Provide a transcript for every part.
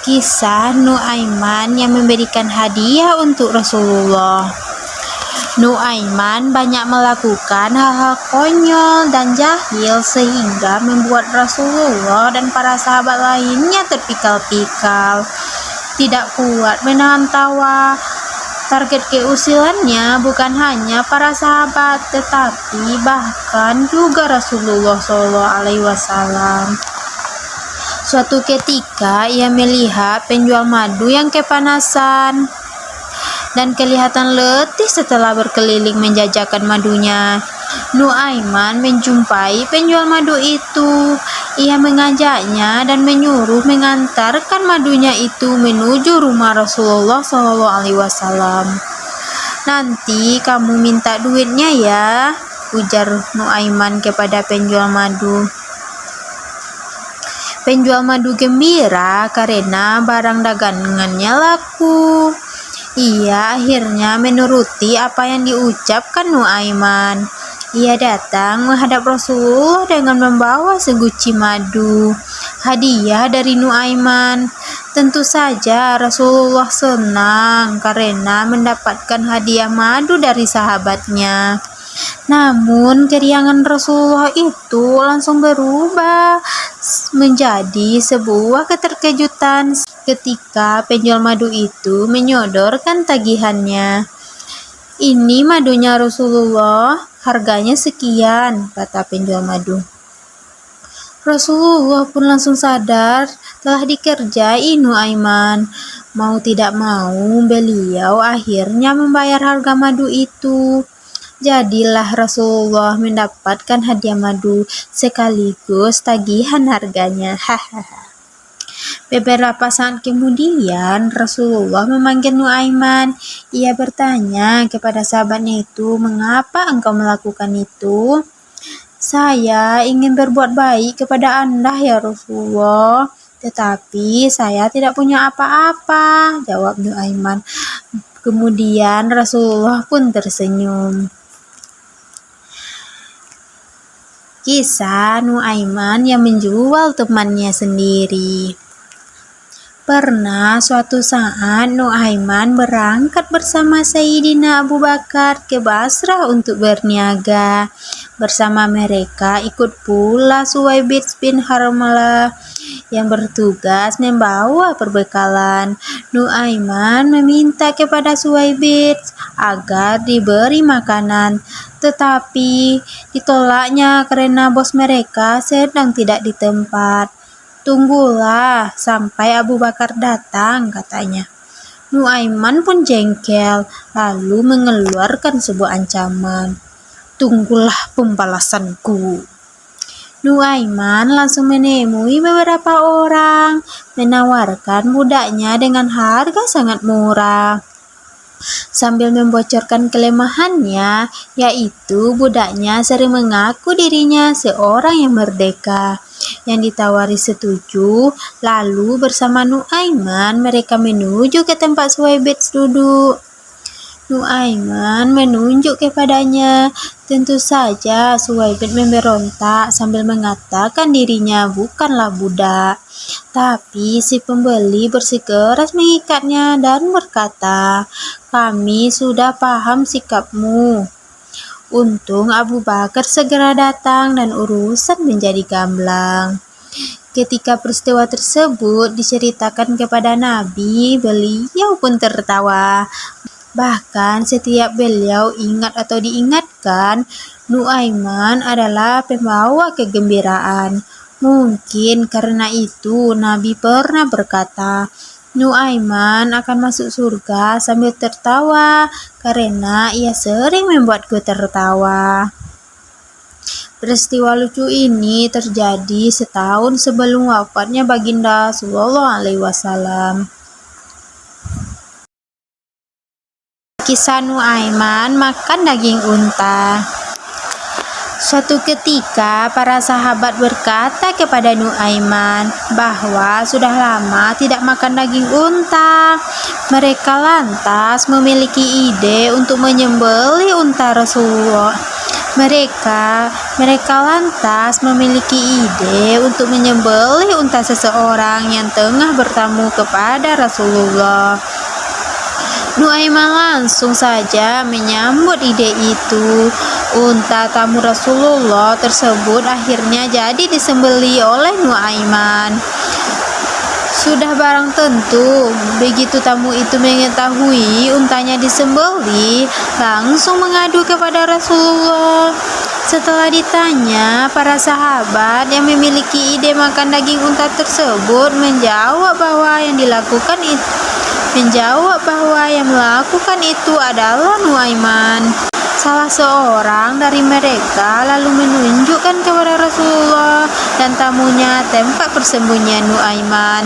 Kisah Nuaiman yang memberikan hadiah untuk Rasulullah. Nuaiman banyak melakukan hal-hal konyol dan jahil sehingga membuat Rasulullah dan para sahabat lainnya terpikal-pikal. Tidak kuat menahan tawa. Target keusilannya bukan hanya para sahabat, tetapi bahkan juga Rasulullah SAW. Suatu ketika ia melihat penjual madu yang kepanasan dan kelihatan letih setelah berkeliling menjajakan madunya. Nuaiman menjumpai penjual madu itu. Ia mengajaknya dan menyuruh mengantarkan madunya itu menuju rumah Rasulullah SAW. "Nanti kamu minta duitnya ya," ujar Nuaiman kepada penjual madu. Penjual madu gembira karena barang dagangannya laku. Ia akhirnya menuruti apa yang diucapkan Nuaiman. Ia datang menghadap Rasulullah dengan membawa seguci madu, hadiah dari Nuaiman. Tentu saja Rasulullah senang karena mendapatkan hadiah madu dari sahabatnya. Namun keriangan Rasulullah itu langsung berubah menjadi sebuah keterkejutan ketika penjual madu itu menyodorkan tagihannya. "Ini madunya Rasulullah, harganya sekian," kata penjual madu. Rasulullah pun langsung sadar telah dikerjai Nuaiman. Mau tidak mau beliau akhirnya membayar harga madu itu. Jadilah Rasulullah mendapatkan hadiah madu sekaligus tagihan harganya. Hahaha. Beberapa saat kemudian Rasulullah memanggil Nuaiman. Ia bertanya kepada sahabatnya itu, "Mengapa engkau melakukan itu?" "Saya ingin berbuat baik kepada Anda ya Rasulullah, tetapi saya tidak punya apa-apa," jawab Nuaiman. Kemudian Rasulullah pun tersenyum. Kisah Nuaiman yang menjual temannya sendiri. Pernah suatu saat Nuaiman berangkat bersama Sayyidina Abu Bakar ke Basrah untuk berniaga. Bersama mereka ikut pula Suwaibid bin Harmalah yang bertugas membawa perbekalan. Nuaiman meminta kepada Suwaibid agar diberi makanan, tetapi ditolaknya karena bos mereka sedang tidak di tempat. "Tunggulah sampai Abu Bakar datang," katanya. Nuaiman pun jengkel, lalu mengeluarkan sebuah ancaman. "Tunggulah pembalasanku." Nuaiman langsung menemui beberapa orang, menawarkan budaknya dengan harga sangat murah. Sambil membocorkan kelemahannya, yaitu budaknya sering mengaku dirinya seorang yang merdeka. Yang ditawari setuju, lalu bersama Nuaiman mereka menuju ke tempat Suwaibid duduk. Nuaiman menunjuk kepadanya. Tentu saja Suwaibid memberontak sambil mengatakan dirinya bukanlah budak. Tapi si pembeli bersikeras mengikatnya dan berkata, "Kami sudah paham sikapmu." Untung Abu Bakar segera datang dan urusan menjadi gamblang. Ketika peristiwa tersebut diceritakan kepada Nabi, beliau pun tertawa. Bahkan setiap beliau ingat atau diingatkan, Nuaiman adalah pembawa kegembiraan. Mungkin karena itu Nabi pernah berkata, "Nuaiman akan masuk surga sambil tertawa karena ia sering membuatku tertawa." Peristiwa lucu ini terjadi setahun sebelum wafatnya Baginda Sallallahu Alaihi Wasallam. Kisah Nuaiman makan daging unta. Suatu ketika para sahabat berkata kepada Nuaiman bahwa sudah lama tidak makan daging unta. Mereka lantas memiliki ide untuk menyembelih unta Rasulullah. Mereka lantas memiliki ide untuk menyembelih unta seseorang yang tengah bertamu kepada Rasulullah. Nuaiman langsung saja menyambut ide itu. Unta tamu Rasulullah tersebut akhirnya jadi disembelih oleh Nuaiman. Sudah barang tentu, begitu tamu itu mengetahui untanya disembelih, langsung mengadu kepada Rasulullah. Setelah ditanya, para sahabat yang memiliki ide makan daging unta tersebut menjawab bahwa yang melakukan itu adalah Nuaiman. Salah seorang dari mereka lalu menunjukkan kepada Rasulullah dan tamunya tempat persembunyian Nuaiman.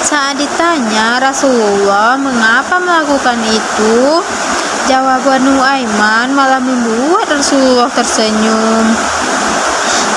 Saat ditanya Rasulullah mengapa melakukan itu, jawaban Nuaiman malah membuat Rasulullah tersenyum.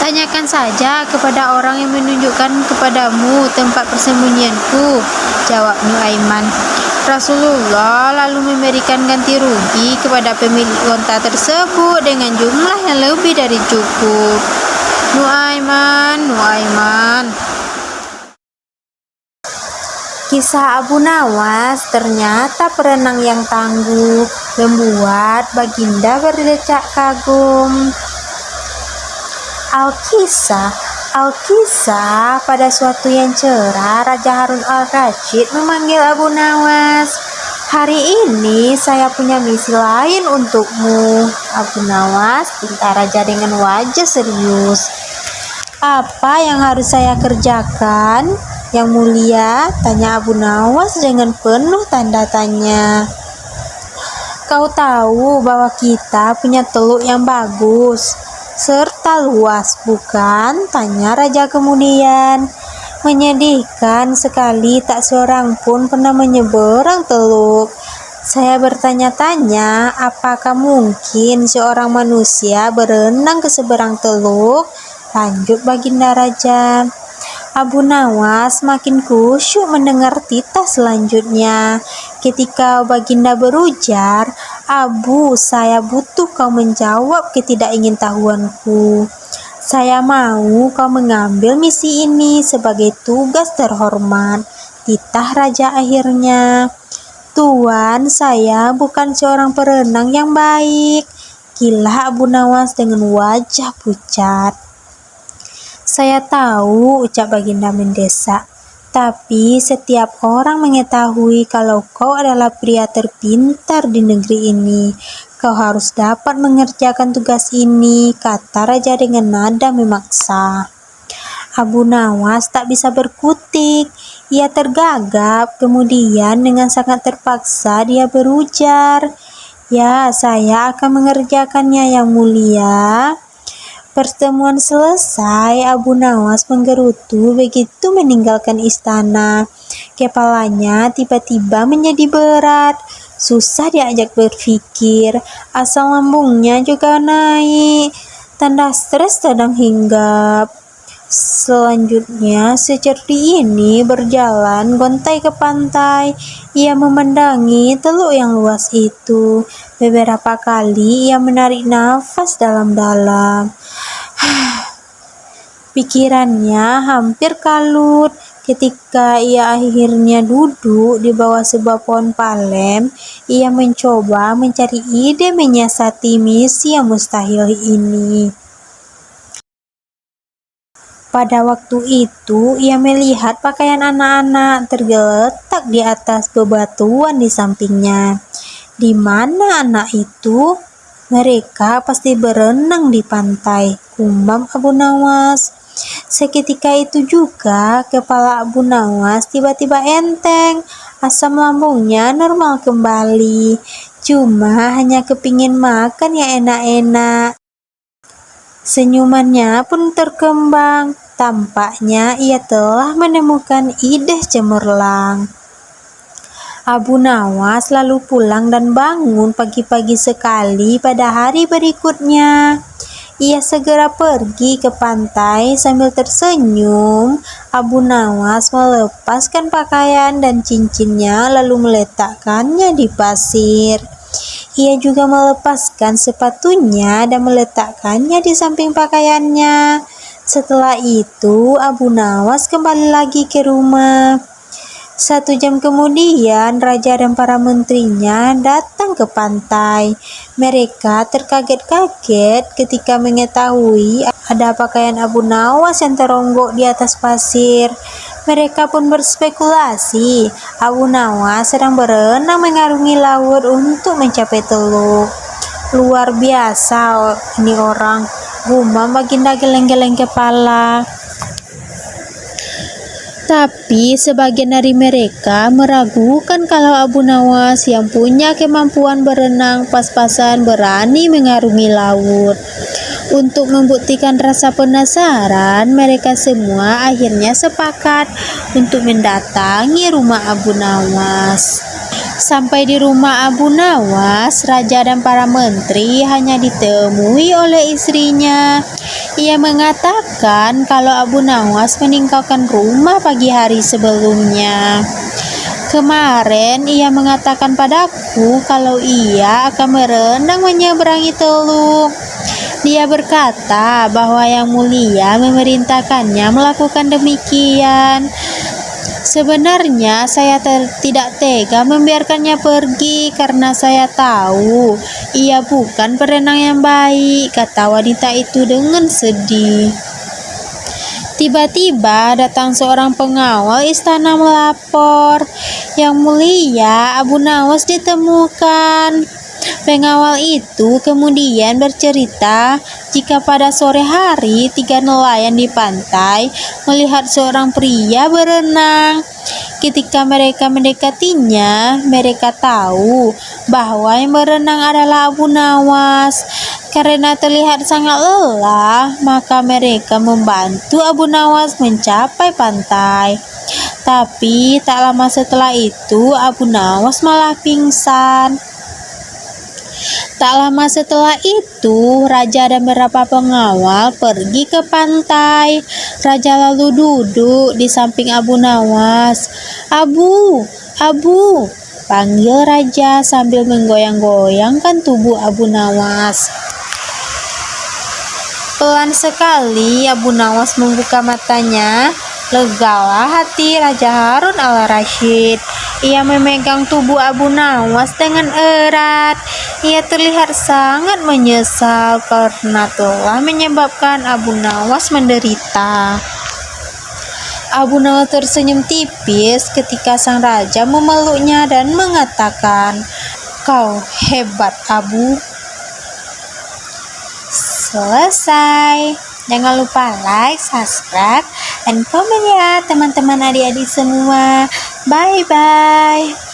Tanyakan saja kepada orang yang menunjukkan kepadamu tempat persembunyianku, jawab Nuaiman. Rasulullah lalu memberikan ganti rugi kepada pemilik unta tersebut dengan jumlah yang lebih dari cukup. Nuaiman. Kisah Abu Nawas ternyata perenang yang tangguh, membuat Baginda berdecak kagum. Al-Kisah, pada suatu yang cerah, Raja Harun al-Rasyid memanggil Abu Nawas. Hari ini saya punya misi lain untukmu, Abu Nawas, pinta Raja dengan wajah serius. Apa yang harus saya kerjakan, Yang Mulia? Tanya Abu Nawas dengan penuh tanda tanya. Kau tahu bahwa kita punya teluk yang bagus serta luas, bukan? Tanya Raja kemudian. Menyedihkan sekali, tak seorang pun pernah menyeberang teluk. Saya bertanya-tanya, apakah mungkin seorang manusia berenang ke seberang teluk? Lanjut Baginda Raja. Abu Nawas makin khusyuk mendengar titah selanjutnya. Ketika Baginda berujar, Abu, saya butuh kau menjawab ketidakingintahuanku. Saya mau kau mengambil misi ini sebagai tugas terhormat. Titah Raja akhirnya. Tuan, saya bukan seorang perenang yang baik, kilah Abu Nawas dengan wajah pucat. Saya tahu, ucap Baginda mendesak, tapi setiap orang mengetahui kalau kau adalah pria terpintar di negeri ini. Kau harus dapat mengerjakan tugas ini, kata Raja dengan nada memaksa. Abu Nawas tak bisa berkutik. Ia tergagap, kemudian dengan sangat terpaksa dia berujar, ya, saya akan mengerjakannya, Yang Mulia. Pertemuan selesai, Abu Nawas menggerutu begitu meninggalkan istana. Kepalanya tiba-tiba menjadi berat, susah diajak berpikir, asam lambungnya juga naik, tanda stres sedang hinggap. Selanjutnya, si cerdik ini berjalan gontai ke pantai. Ia memandangi teluk yang luas itu. Beberapa kali ia menarik nafas dalam-dalam. Pikirannya hampir kalut ketika ia akhirnya duduk di bawah sebuah pohon palem. Ia mencoba mencari ide menyiasati misi yang mustahil ini. Pada waktu itu, ia melihat pakaian anak-anak tergeletak di atas bebatuan di sampingnya. Di mana anak itu? Mereka pasti berenang di pantai, gumam Abu Nawas. Seketika itu juga, kepala Abu Nawas tiba-tiba enteng. Asam lambungnya normal kembali. Cuma hanya kepingin makan yang enak-enak. Senyumannya pun terkembang. Tampaknya ia telah menemukan ide cemerlang. Abu Nawas lalu pulang dan bangun pagi-pagi sekali pada hari berikutnya. Ia segera pergi ke pantai sambil tersenyum. Abu Nawas melepaskan pakaian dan cincinnya lalu meletakkannya di pasir. Ia juga melepaskan sepatunya dan meletakkannya di samping pakaiannya. Setelah itu, Abu Nawas kembali lagi ke rumah. 1 jam kemudian, raja dan para menterinya datang ke pantai. Mereka terkaget-kaget ketika mengetahui ada pakaian Abu Nawas yang teronggok di atas pasir. Mereka pun berspekulasi, Abu Nawas sedang berenang mengarungi laut untuk mencapai Teluk. Luar biasa ini orang, gumam Baginda geleng-geleng kepala. Tapi sebagian dari mereka meragukan kalau Abu Nawas yang punya kemampuan berenang pas-pasan berani mengarungi laut. Untuk membuktikan rasa penasaran, mereka semua akhirnya sepakat untuk mendatangi rumah Abu Nawas. Sampai di rumah Abu Nawas, raja dan para menteri hanya ditemui oleh istrinya. Ia mengatakan kalau Abu Nawas meninggalkan rumah pagi hari sebelumnya. Kemarin ia mengatakan padaku kalau ia akan berenang menyeberangi teluk. Dia berkata bahwa Yang Mulia memerintahkannya melakukan demikian. Sebenarnya saya tidak tega membiarkannya pergi karena saya tahu ia bukan perenang yang baik, kata wanita itu dengan sedih. Tiba-tiba datang seorang pengawal istana melapor, Yang Mulia, Abu Nawas ditemukan. Pengawal itu kemudian bercerita jika pada sore hari 3 nelayan di pantai melihat seorang pria berenang. Ketika mereka mendekatinya, mereka tahu bahwa yang berenang adalah Abu Nawas. Karena terlihat sangat lelah, maka mereka membantu Abu Nawas mencapai pantai. Tapi tak lama setelah itu, Abu Nawas malah pingsan. Tak lama setelah itu, raja dan beberapa pengawal pergi ke pantai. Raja lalu duduk di samping Abu Nawas. Abu, Abu, panggil raja sambil menggoyang-goyangkan tubuh Abu Nawas. Pelan sekali Abu Nawas membuka matanya. Legalah hati Raja Harun al-Rasyid. Ia memegang tubuh Abu Nawas dengan erat. Ia terlihat sangat menyesal karena telah menyebabkan Abu Nawas menderita. Abu Nawas tersenyum tipis ketika sang raja memeluknya dan mengatakan, "Kau hebat, Abu." Selesai. Jangan lupa like, subscribe, dan komen ya teman-teman adik-adik semua. Bye-bye.